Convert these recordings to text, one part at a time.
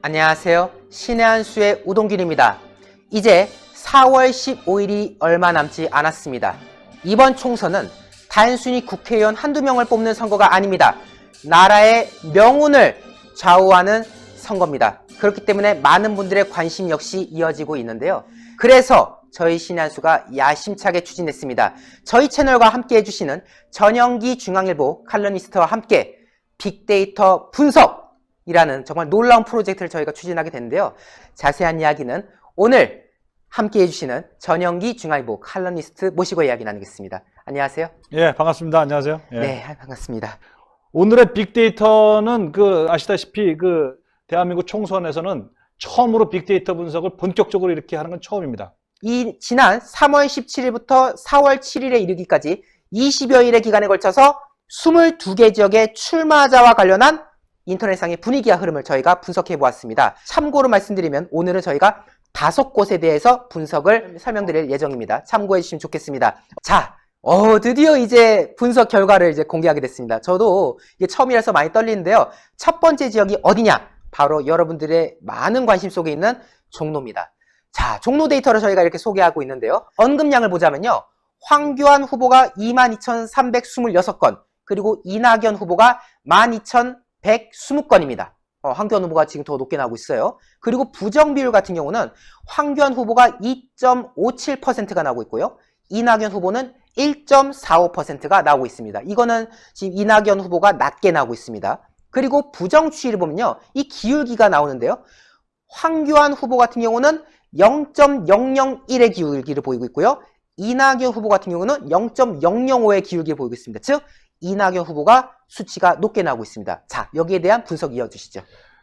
안녕하세요. 신의 한 수의 우동균입니다. 이제 4월 15일이 얼마 남지 않았습니다. 이번 총선은 단순히 국회의원 한두 명을 뽑는 선거가 아닙니다. 나라의 명운을 좌우하는 선거입니다. 그렇기 때문에 많은 분들의 관심 역시 이어지고 있는데요. 그래서 저희 신의 한 수가 야심차게 추진했습니다. 저희 채널과 함께 해주시는 전영기 중앙일보 칼럼니스트와 함께 빅데이터 분석이라는 정말 놀라운 프로젝트를 저희가 추진하게 됐는데요. 자세한 이야기는 오늘 함께 해주시는 전영기 중앙일보 칼럼니스트 모시고 이야기 나누겠습니다. 안녕하세요. 예, 반갑습니다. 안녕하세요. 예. 네, 반갑습니다. 오늘의 빅데이터는 아시다시피 대한민국 총선에서는 처음으로 빅데이터 분석을 본격적으로 이렇게 하는 건 처음입니다. 지난 3월 17일부터 4월 7일에 이르기까지 20여일의 기간에 걸쳐서 22개 지역의 출마자와 관련한 인터넷상의 분위기와 흐름을 저희가 분석해 보았습니다. 참고로 말씀드리면 오늘은 저희가 5곳에 대해서 분석을 설명드릴 예정입니다. 참고해 주시면 좋겠습니다. 자, 드디어 이제 분석 결과를 이제 공개하게 됐습니다. 저도 이게 처음이라서 많이 떨리는데요. 첫 번째 지역이 어디냐? 바로 여러분들의 많은 관심 속에 있는 종로입니다. 자, 종로 데이터를 저희가 이렇게 소개하고 있는데요. 언급량을 보자면요. 황교안 후보가 22,326건, 그리고 이낙연 후보가 12,120건입니다. 황교안 후보가 지금 더 높게 나오고 있어요. 그리고 부정 비율 같은 경우는 황교안 후보가 2.57%가 나오고 있고요. 이낙연 후보는 1.45%가 나오고 있습니다. 이거는 지금 이낙연 후보가 낮게 나오고 있습니다. 그리고 부정 추이를 보면요. 이 기울기가 나오는데요. 황교안 후보 같은 경우는 0.001의 기울기를 보이고 있고요. 이낙연 후보 같은 경우는 0.005의 기울기를 보이고 있습니다. 즉, 이낙연 후보가 수치가 높게 나오고 있습니다. 자, 여기에 대한 분석 이어주시죠.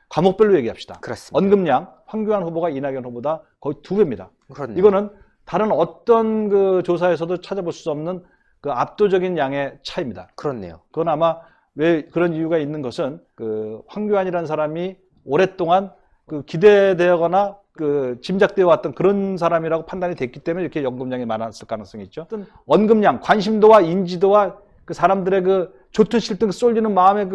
과목별로 얘기합시다. 그렇습니다. 언급량, 황교안 후보가 이낙연 후보보다 거의 2배입니다. 그렇네요. 이거는 다른 어떤 조사에서도 찾아볼 수 없는 압도적인 양의 차이입니다. 그렇네요. 그건 아마 왜 그런 이유가 있는 것은 황교안이라는 사람이 오랫동안 기대되거나 짐작되어 왔던 그런 사람이라고 판단이 됐기 때문에 이렇게 언급량이 많았을 가능성이 있죠. 어떤 언급량, 관심도와 인지도와 사람들의 좋든 싫든 쏠리는 마음의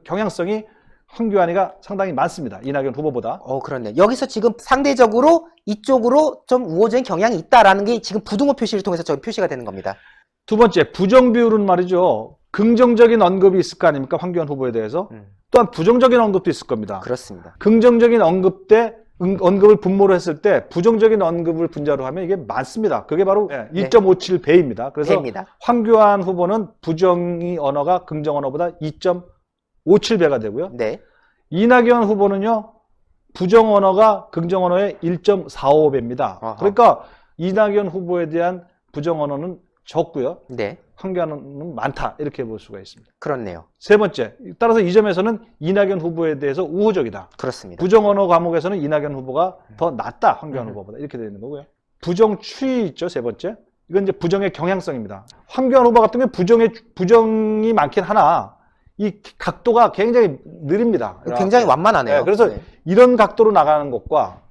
경향성이 황교안이가 상당히 많습니다. 이낙연 후보보다. 그렇네. 여기서 지금 상대적으로 이쪽으로 좀 우호적인 경향이 있다라는 게 지금 부등호 표시를 통해서 저기 표시가 되는 겁니다. 두 번째, 부정 비율은 말이죠. 긍정적인 언급이 있을 거 아닙니까? 황교안 후보에 대해서. 또한 부정적인 언급도 있을 겁니다. 그렇습니다. 긍정적인 언급 때 언급을 분모로 했을 때 부정적인 언급을 분자로 하면 이게 많습니다. 그게 바로 1.57배입니다. 그래서 배입니다. 황교안 후보는 부정의 언어가 긍정 언어보다 2.57배가 되고요. 네. 이낙연 후보는요. 부정 언어가 긍정 언어의 1.45배입니다. 그러니까 이낙연 후보에 대한 부정 언어는 적고요. 네. 황교안은 많다. 이렇게 볼 수가 있습니다. 그렇네요. 세 번째, 따라서 이 점에서는 이낙연 후보에 대해서 우호적이다. 그렇습니다. 부정 언어 과목에서는 이낙연 후보가 더 낫다. 황교안 후보보다. 이렇게 되어 있는 거고요. 부정 추이 있죠. 세 번째. 이건 이제 부정의 경향성입니다. 황교안 후보 같은 경우는 부정이 많긴 하나 이 각도가 굉장히 느립니다. 굉장히 완만하네요. 네, 그래서 이런 각도로 나가는 것과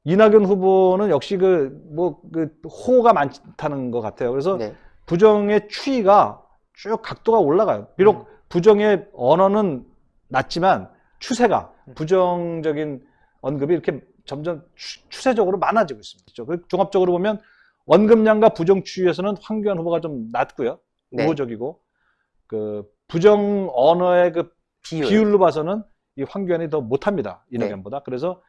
이낙연 후보는 역시 호가 많다는 것 같아요. 그래서 부정의 추이가 쭉 각도가 올라가요. 비록 부정의 언어는 낮지만 추세가 부정적인 언급이 이렇게 점점 추세적으로 많아지고 있습니다. 종합적으로 보면 언급량과 부정 추이에서는 황교안 후보가 좀 낮고요. 우호적이고 부정 언어의 비율로 봐서는 이 황교안이 더 못합니다. 이낙연보다. 그래서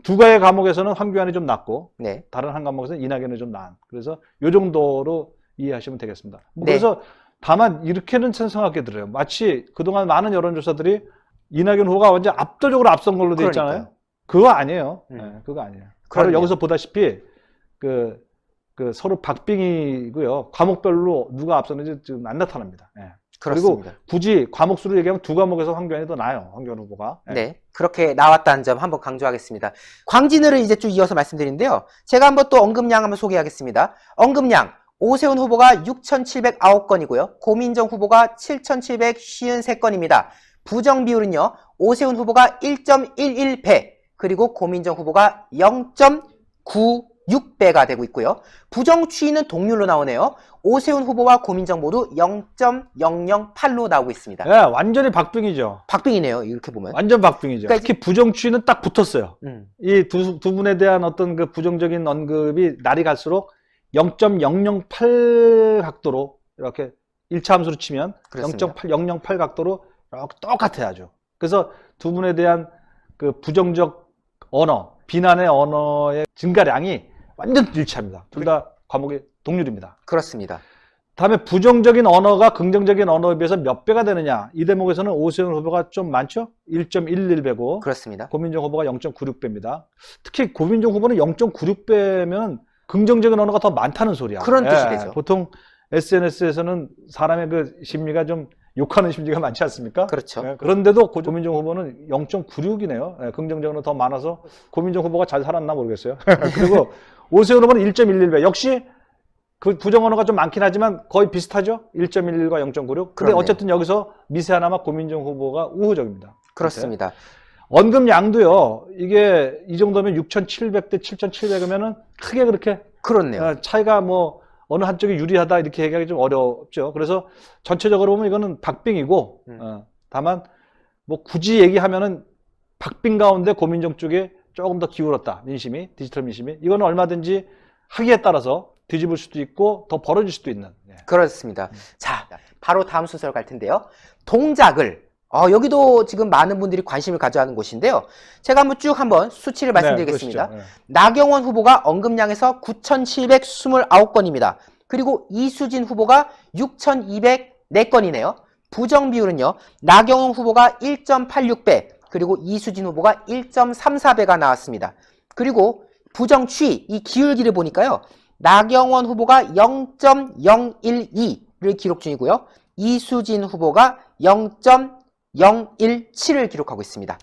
두 가지 과목에서는 황교안이 좀 낮고 다른 한 과목에서는 이낙연이 좀 나은. 그래서 이 정도로 이해하시면 되겠습니다. 그래서 다만 이렇게는 생각하게 들어요. 마치 그동안 많은 여론조사들이 이낙연 후보가 완전 압도적으로 앞선 걸로 돼 있잖아요. 그거 아니에요. 그거 아니에요. 바로 여기서 보다시피 서로 박빙이고요. 과목별로 누가 앞섰는지 지금 안 나타납니다. 그리고 굳이 과목 수로 얘기하면 두 과목에서 황교안이 더 나아요. 황교안 후보가. 네. 그렇게 나왔다는 점 한번 강조하겠습니다. 광진을을 이제 쭉 이어서 말씀드리는데요. 제가 한번 또 언급량 한번 소개하겠습니다. 언급량. 오세훈 후보가 6,709건이고요. 고민정 후보가 7,753건입니다. 부정 비율은요. 오세훈 후보가 1.11배, 그리고 고민정 후보가 0.9 0.6배가 되고 있고요. 부정 추이는 동률로 나오네요. 오세훈 후보와 고민정 모두 0.008로 나오고 있습니다. 예, 완전히 박빙이죠. 박빙이네요. 이렇게 보면. 완전 박빙이죠. 그러니까 특히 부정 추이는 딱 붙었어요. 이 두 분에 대한 어떤 그 부정적인 언급이 날이 갈수록 0.008 각도로 이렇게 1차 함수로 치면 0.008 각도로 이렇게 똑같아야죠. 그래서 두 분에 대한 그 부정적 언어, 비난의 언어의 증가량이 완전 일치합니다. 둘 다 과목이 동률입니다. 그렇습니다. 다음에 부정적인 언어가 긍정적인 언어에 비해서 몇 배가 되느냐. 이 대목에서는 오세훈 후보가 좀 많죠? 1.11배고 그렇습니다. 고민정 후보가 0.96배입니다. 특히 고민정 후보는 0.96배면 긍정적인 언어가 더 많다는 소리야. 그런 뜻이 되죠. 보통 SNS에서는 사람의 그 심리가 좀 욕하는 심리가 많지 않습니까? 그렇죠. 그런데도 고민정 후보는 0.96이네요. 긍정적으로 더 많아서 고민정 후보가 잘 살았나 모르겠어요. 그리고 오세훈 후보는 1.11배. 역시 그 부정 언어가 좀 많긴 하지만 거의 비슷하죠? 1.11과 0.96. 근데 그러네요. 어쨌든 여기서 미세하나마 고민정 후보가 우호적입니다. 그렇습니다. 언급량도요. 이게 이 정도면 6,700대 7,700이면은 크게 그렇게 그렇네요. 차이가 뭐 어느 한쪽이 유리하다 이렇게 얘기하기 좀 어렵죠. 그래서 전체적으로 보면 이거는 박빙이고 다만 뭐 굳이 얘기하면은 박빙 가운데 고민정 쪽에 조금 더 기울었다. 민심이, 디지털 민심이. 이거는 얼마든지 하기에 따라서 뒤집을 수도 있고 더 벌어질 수도 있는. 그렇습니다. 자, 바로 다음 순서로 갈 텐데요. 동작을 여기도 지금 많은 분들이 관심을 가져하는 곳인데요. 제가 한번 쭉 한번 수치를 말씀드리겠습니다. 네, 나경원 후보가 언급량에서 9,729건입니다. 그리고 이수진 후보가 6,204건이네요. 부정 비율은요. 나경원 후보가 1.86배, 그리고 이수진 후보가 1.34배가 나왔습니다. 그리고 부정 추이, 이 기울기를 보니까요. 나경원 후보가 0.012를 기록 중이고요. 이수진 후보가 0.017을 기록하고 있습니다.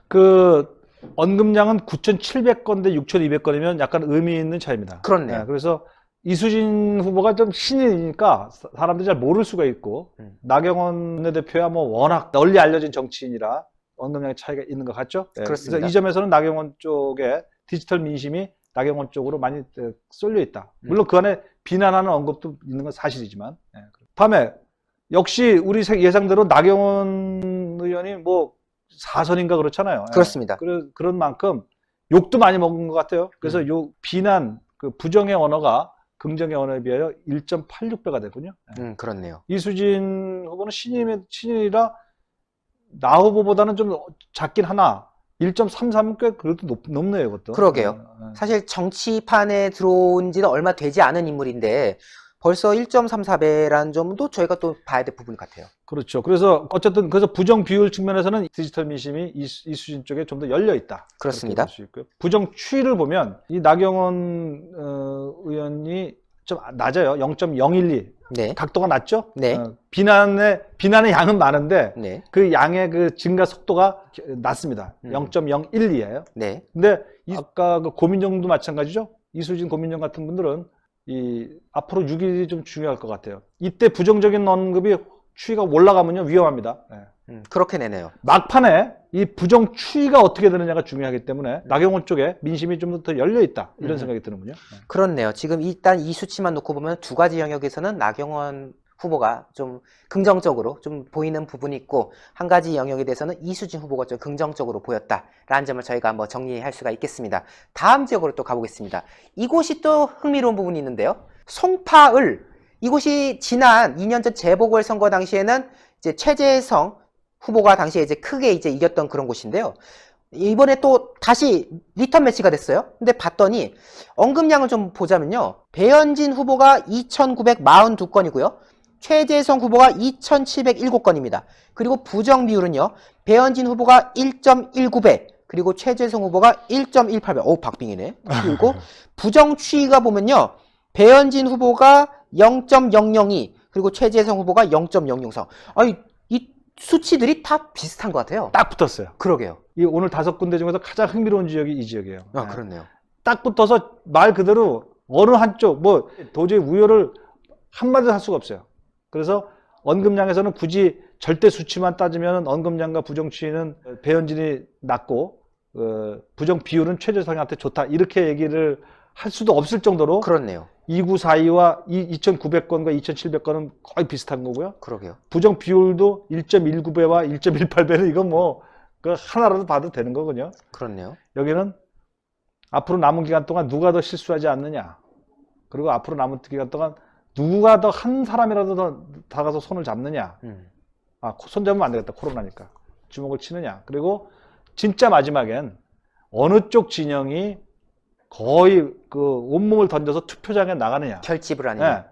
그 언급량은 9,700건 대 6,200건이면 약간 의미 있는 차이입니다. 그렇네요. 그래서 이수진 후보가 좀 신인이니까 사람들이 잘 모를 수가 있고 나경원 대표야 뭐 워낙 널리 알려진 정치인이라 언급량의 차이가 있는 것 같죠? 그렇습니다. 그래서 이 점에서는 나경원 쪽에 디지털 민심이 나경원 쪽으로 많이 쏠려 있다. 물론 그 안에 비난하는 언급도 있는 건 사실이지만. 다음에 역시 우리 예상대로 나경원 의원이 뭐 4선인가 그렇잖아요. 그렇습니다. 그런 만큼 욕도 많이 먹은 것 같아요. 그래서 요 비난, 그 부정의 언어가 긍정의 언어에 비하여 1.86배가 되군요. 그렇네요. 이수진 후보는 신인이라 나 후보보다는 좀 작긴 하나 1.33꽤 그래도 높네요, 이것도. 그러게요. 사실 정치판에 들어온 지는 얼마 되지 않은 인물인데 벌써 1.34배라는 점도 저희가 또 봐야 될 부분 같아요. 그렇죠. 그래서 어쨌든 그래서 부정 비율 측면에서는 디지털 민심이 이수진 쪽에 좀 더 열려 있다. 그렇습니다. 볼 수 있고요. 부정 추이를 보면 이 나경원 의원이 좀 낮아요. 0.012. 네. 각도가 낮죠? 네. 비난의 양은 많은데 네. 그 양의 그 증가 속도가 낮습니다. 0.012예요. 네. 근데 아까 그 고민정도 마찬가지죠? 이수진 고민정 같은 분들은 이 앞으로 6일이 좀 중요할 것 같아요. 이때 부정적인 언급이 추이가 올라가면요 위험합니다. 그렇게 내네요. 막판에 이 부정 추이가 어떻게 되느냐가 중요하기 때문에 나경원 쪽에 민심이 좀 더 열려 있다 이런 생각이 드는군요. 그렇네요. 지금 일단 이 수치만 놓고 보면 두 가지 영역에서는 나경원 후보가 좀 긍정적으로 좀 보이는 부분이 있고 한 가지 영역에 대해서는 이수진 후보가 좀 긍정적으로 보였다라는 점을 저희가 한번 정리할 수가 있겠습니다. 다음 지역으로 또 가보겠습니다. 이곳이 또 흥미로운 부분이 있는데요. 송파을, 이곳이 지난 2년 전 재보궐선거 당시에는 이제 최재성 후보가 당시에 이제 크게 이제 이겼던 그런 곳인데요. 이번에 또 다시 리턴 매치가 됐어요. 근데 봤더니 언급량을 좀 보자면요. 배현진 후보가 2,942건이고요. 최재성 후보가 2,707건입니다. 그리고 부정 비율은요. 배현진 후보가 1.19배, 그리고 최재성 후보가 1.18배. 오, 박빙이네. 그리고 부정 추이가 보면요. 배현진 후보가 0.002, 그리고 최재성 후보가 0.003. 아니, 이 수치들이 다 비슷한 것 같아요. 딱 붙었어요. 그러게요. 이 오늘 5군데 중에서 가장 흥미로운 지역이 이 지역이에요. 그렇네요. 딱 붙어서 말 그대로 어느 한쪽 뭐 도저히 우열을 한마디도 할 수가 없어요. 그래서 언급량에서는 굳이 절대 수치만 따지면 언급량과 부정 추이는 배현진이 낮고 부정 비율은 최재성한테 좋다 이렇게 얘기를 할 수도 없을 정도로 그렇네요. 2942와 2,900건과 2,700건은 거의 비슷한 거고요. 그러게요. 부정 비율도 1.19배와 1.18배는 이건 뭐 그 하나라도 봐도 되는 거군요. 그렇네요. 여기는 앞으로 남은 기간 동안 누가 더 실수하지 않느냐. 그리고 앞으로 남은 기간 동안 누가 더 한 사람이라도 더 다가서 손을 잡느냐. 손 잡으면 안 되겠다. 코로나니까. 주먹을 치느냐. 그리고 진짜 마지막엔 어느 쪽 진영이 거의 그 온몸을 던져서 투표장에 나가느냐. 결집을 하느냐. 네.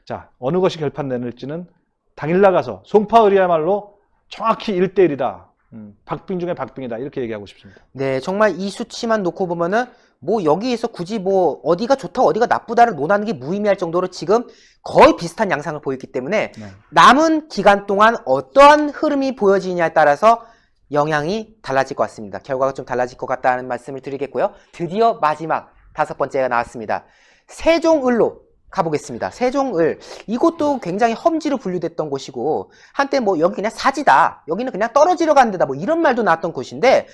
자, 어느 것이 결판내릴지는 당일 나가서 송파을이야말로 정확히 1대1이다. 박빙 중에 박빙이다. 이렇게 얘기하고 싶습니다. 네, 정말 이 수치만 놓고 보면은 뭐 여기에서 굳이 뭐 어디가 좋다 어디가 나쁘다를 논하는 게 무의미할 정도로 지금 거의 비슷한 양상을 보였기 때문에 네. 남은 기간 동안 어떠한 흐름이 보여지냐에 따라서 영향이 달라질 것 같습니다. 결과가 좀 달라질 것 같다는 말씀을 드리겠고요. 드디어 마지막 5번째가 나왔습니다. 세종을로 가보겠습니다. 세종을, 이곳도 굉장히 험지로 분류됐던 곳이고 한때 뭐 여기 그냥 사지다, 여기는 그냥 떨어지러 가는 데다, 뭐 이런 말도 나왔던 곳인데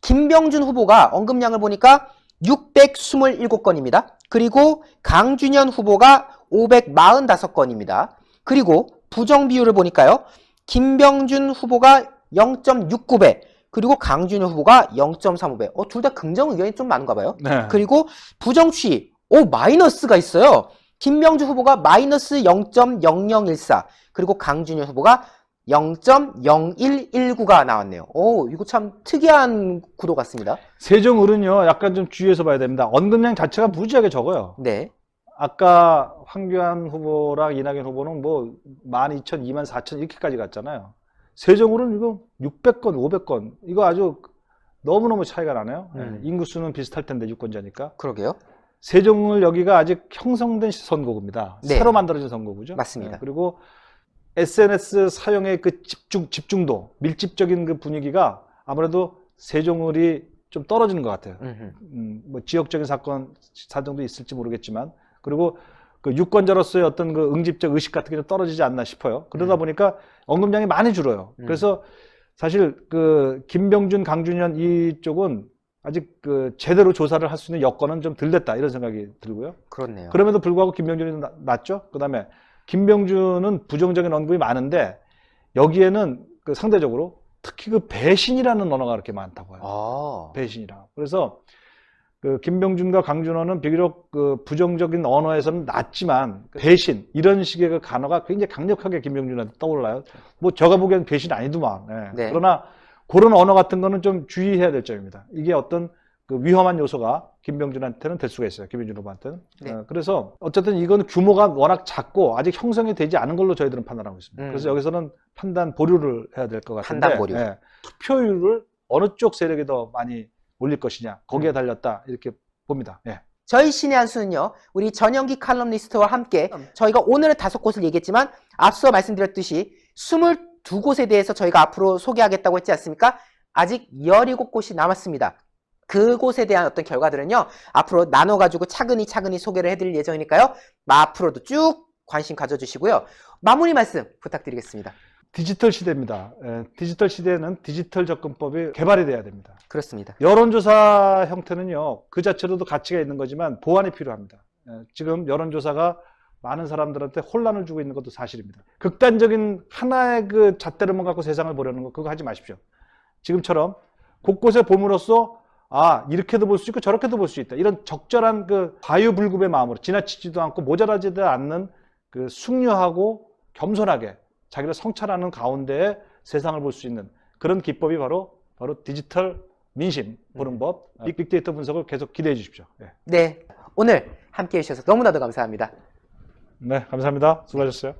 김병준 후보가 언급량을 보니까 627건입니다. 그리고 강준현 후보가 545건입니다. 그리고 부정 비율을 보니까요. 김병준 후보가 0.69배, 그리고 강준현 후보가 0.35배. 둘 다 긍정 의견이 좀 많은가 봐요. 네. 그리고 부정 추이, 마이너스가 있어요. 김병준 후보가 마이너스 0.0014, 그리고 강준현 후보가 0.0119가 나왔네요. 이거 참 특이한 구도 같습니다. 세종을은요, 약간 좀 주의해서 봐야 됩니다. 언급량 자체가 무지하게 적어요. 네. 아까 황교안 후보랑 이낙연 후보는 뭐 12,000, 24,000 이렇게까지 갔잖아요. 세종을은 이거 600건, 500건. 이거 아주 너무너무 차이가 나네요. 인구수는 비슷할 텐데, 유권자니까. 그러게요. 세종을 여기가 아직 형성된 선거구입니다. 네. 새로 만들어진 선거구죠. 맞습니다. 그리고 SNS 사용의 그 집중도, 밀집적인 그 분위기가 아무래도 세종을이 좀 떨어지는 것 같아요. 뭐 지역적인 사정도 있을지 모르겠지만, 그리고 그 유권자로서의 어떤 그 응집적 의식 같은 게 좀 떨어지지 않나 싶어요. 그러다 보니까 언급량이 많이 줄어요. 그래서 사실 그 김병준, 강준현 이쪽은 아직 그 제대로 조사를 할 수 있는 여건은 좀 덜 됐다, 이런 생각이 들고요. 그렇네요. 그럼에도 불구하고 김병준이 낫죠. 그 다음에 김병준은 부정적인 언급이 많은데 여기에는 그 상대적으로 특히 그 배신이라는 언어가 그렇게 많다고 해요. 배신이라. 그래서 그 김병준과 강준호는 비교적 그 부정적인 언어에서는 낫지만 배신, 이런 식의 그 단어가 굉장히 강력하게 김병준한테 떠올라요. 뭐 제가 보기엔 배신 아니더만. 네. 그러나 그런 언어 같은 거는 좀 주의해야 될 점입니다. 이게 어떤 그 위험한 요소가 김병준한테는 될 수가 있어요. 김병준 후보한테는. 네. 그래서 어쨌든 이건 규모가 워낙 작고 아직 형성이 되지 않은 걸로 저희들은 판단하고 있습니다. 그래서 여기서는 판단 보류를 해야 될 것 같은데, 판단 보류. 투표율을 어느 쪽 세력이 더 많이 올릴 것이냐, 거기에 달렸다, 이렇게 봅니다. 저희 신의 한 수는요, 우리 전영기 칼럼니스트와 함께 저희가 오늘은 5곳을 얘기했지만 앞서 말씀드렸듯이 22곳에 대해서 저희가 앞으로 소개하겠다고 했지 않습니까? 아직 17곳이 남았습니다. 그곳에 대한 어떤 결과들은요, 앞으로 나눠가지고 차근히 소개를 해드릴 예정이니까요, 앞으로도 쭉 관심 가져주시고요. 마무리 말씀 부탁드리겠습니다. 디지털 시대입니다. 디지털 시대에는 디지털 접근법이 개발이 돼야 됩니다. 그렇습니다. 여론조사 형태는요, 그 자체로도 가치가 있는 거지만 보완이 필요합니다. 지금 여론조사가 많은 사람들한테 혼란을 주고 있는 것도 사실입니다. 극단적인 하나의 그 잣대로만 갖고 세상을 보려는 거, 그거 하지 마십시오. 지금처럼 곳곳에 봄으로써 이렇게도 볼 수 있고 저렇게도 볼 수 있다, 이런 적절한 그 과유불급의 마음으로, 지나치지도 않고 모자라지도 않는 그 숙려하고 겸손하게 자기를 성찰하는 가운데에 세상을 볼 수 있는 그런 기법이 바로 디지털 민심 보는 법, 빅데이터 분석을 계속 기대해 주십시오. 네, 오늘 함께해 주셔서 너무나도 감사합니다. 네, 감사합니다. 수고하셨어요.